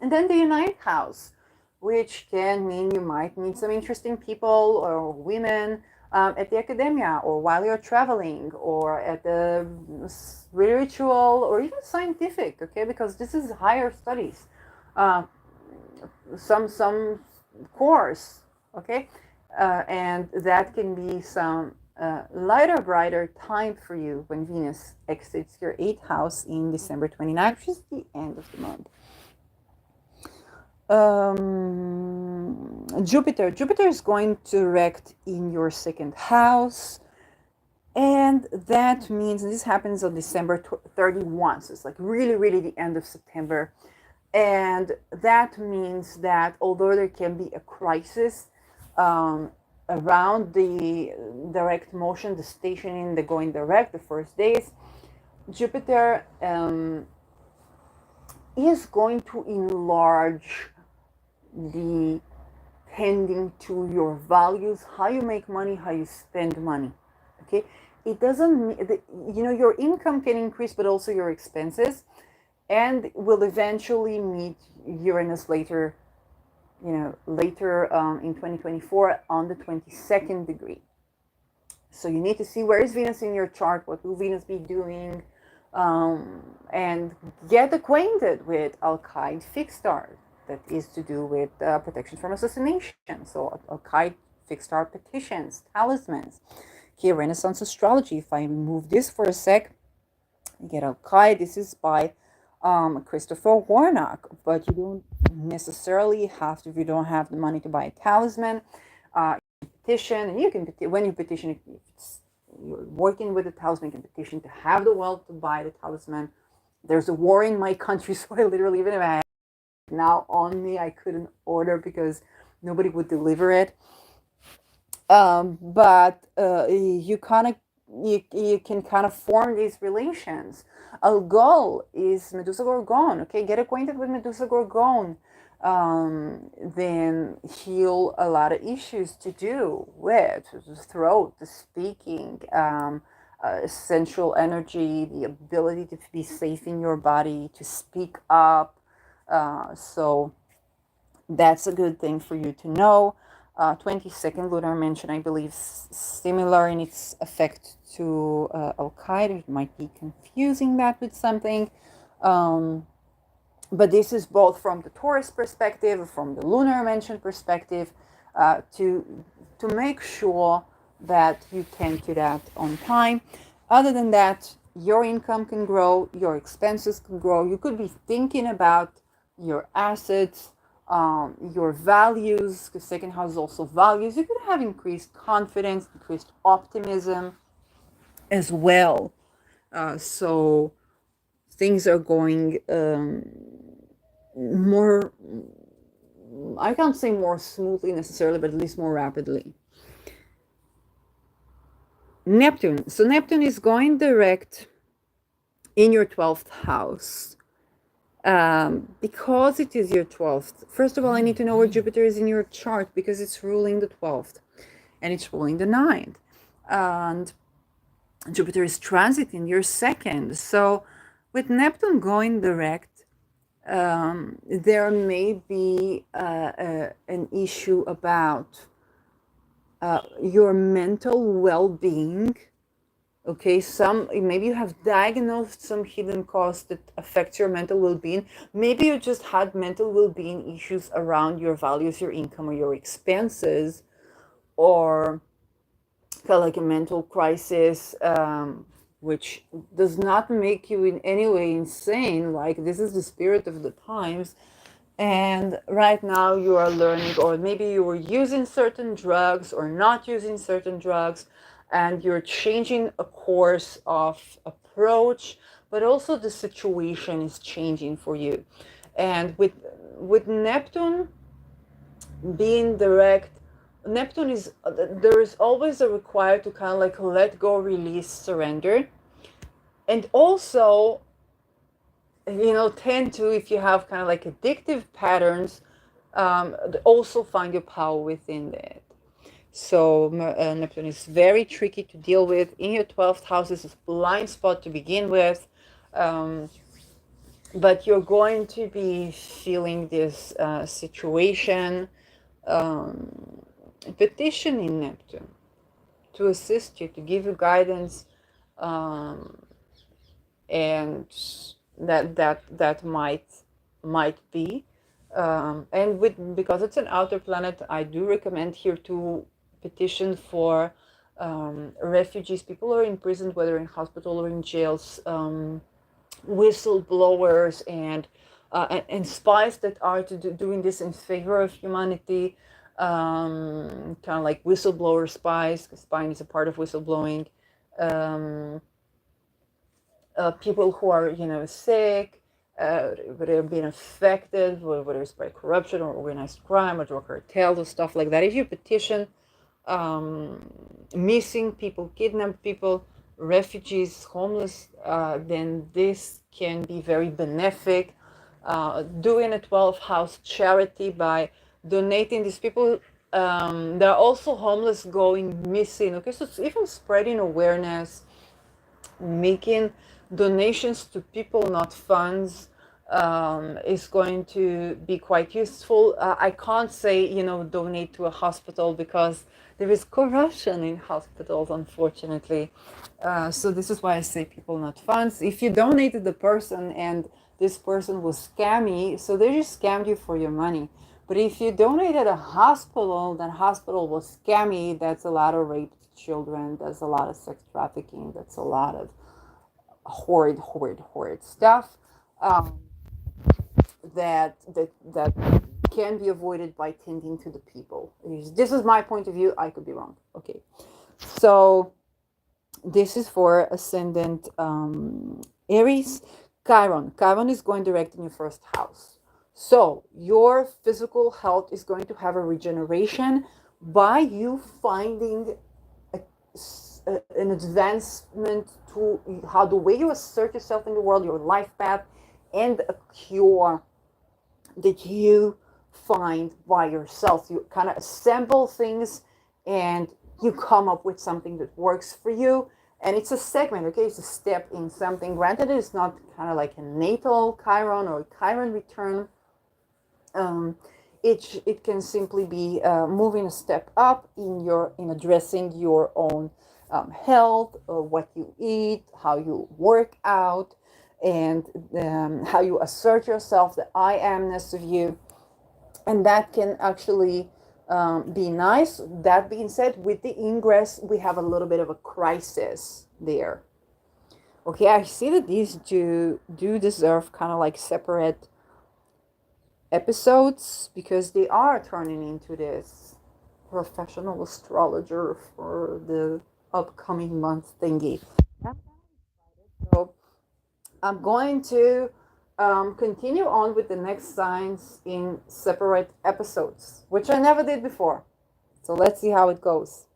And then the 9th house, which can mean you might meet some interesting people or women at the academia, or while you're traveling, or at the spiritual or even scientific, okay, because this is higher studies, some course, okay, and that can be some lighter, brighter time for you when Venus exits your 8th house in December 29th, which is the end of the month. Jupiter is going direct in your 2nd house, and that means, and this happens on December 31, so it's like really the end of September, and that means that although there can be a crisis around the direct motion, the stationing, the going direct, the first days, Jupiter is going to enlarge the tending to your values, how you make money, how you spend money. Okay, it doesn't, your income can increase, but also your expenses, and will eventually meet Uranus later in 2024 on the 22nd degree. So you need to see where is Venus in your chart, what will Venus be doing, and get acquainted with Al-Qaeda fixed star. That is to do with protection from assassination. So Al-Qaeda fixed star petitions, talismans. Okay, Renaissance astrology. If I move this for a sec, you get Al-Qaeda. This is by Christopher Warnock, but you don't necessarily have to, if you don't have the money to buy a talisman, petition, and you can, when you petition, if you're working with a talisman, you can petition to have the wealth to buy the talisman. There's a war in my country, so I literally, even if I had it now on me, I couldn't order because nobody would deliver it. But you can kind of form these relations. Algol is Medusa Gorgon. Okay, get acquainted with Medusa Gorgon. Then heal a lot of issues to do with the throat, the speaking, sensual energy, the ability to be safe in your body, to speak up. So that's a good thing for you to know. 22nd lunar mention, I believe, similar in its effect to Al-Qaeda. It might be confusing that with something. But this is both from the Taurus perspective, from the lunar mention perspective, to make sure that you tend to that on time. Other than that, your income can grow, your expenses can grow. You could be thinking about your assets, your values, because second house is also values. You could have increased confidence, increased optimism as well. So things are going more, I can't say more smoothly necessarily, but at least more rapidly. Neptune. So Neptune is going direct in your 12th house. Because it is your 12th, first of all, I need to know where Jupiter is in your chart, because it's ruling the 12th and it's ruling the 9th. And Jupiter is transiting your 2nd. So with Neptune going direct, there may be an issue about your mental well-being. Okay, maybe you have diagnosed some hidden cause that affects your mental well-being. Maybe you just had mental well-being issues around your values, your income, or your expenses, or kind of like a mental crisis, which does not make you in any way insane. Like, this is the spirit of the times. And right now you are learning, or maybe you were using certain drugs or not using certain drugs, and you're changing a course of approach, but also the situation is changing for you. And with Neptune being direct, Neptune is, there is always a require to kind of like let go, release, surrender. And also, tend to, if you have kind of like addictive patterns, also find your power within it. So Neptune is very tricky to deal with. In your 12th house is a blind spot to begin with, but you're going to be feeling this situation, petitioning Neptune to assist you, to give you guidance, and that might be. And because it's an outer planet, I do recommend here to petition for refugees, people who are imprisoned, whether in hospital or in jails, whistleblowers, and spies that are doing this in favor of humanity, kind of like whistleblower spies, because spying is a part of whistleblowing. People who are, sick, whether they've been affected, whether it's by corruption or organized crime or drug cartels or stuff like that. If you petition missing people, kidnapped people, refugees, homeless, then this can be very benefic. Doing a 12th house charity by donating these people. There are also homeless going missing. Okay, so it's even spreading awareness, making donations to people, not funds, is going to be quite useful. I can't say, donate to a hospital, because there is corruption in hospitals, unfortunately. So this is why I say people, not funds. If you donated the person and this person was scammy, so they just scammed you for your money. But if you donated a hospital, then hospital was scammy, that's a lot of raped children, that's a lot of sex trafficking, that's a lot of horrid stuff, that can be avoided by tending to the people. This is my point of view. I could be wrong. Okay, so this is for ascendant Aries. Chiron is going direct in your first house. So your physical health is going to have a regeneration by you finding an advancement to how the way you assert yourself in the world, your life path, and a cure that you find by yourself. You kind of assemble things and you come up with something that works for you. And it's a segment, okay? It's a step in something. Granted, it's not kind of like a natal Chiron or Chiron return. It can simply be moving a step up in addressing your own health, what you eat, how you work out, and how you assert yourself, the I amness of you. And that can actually be nice. That being said, with the ingress, we have a little bit of a crisis there. Okay, I see that these do deserve kind of like separate episodes because they are turning into this professional astrologer for the upcoming month thingy. So I'm going to continue on with the next signs in separate episodes, which I never did before. So let's see how it goes.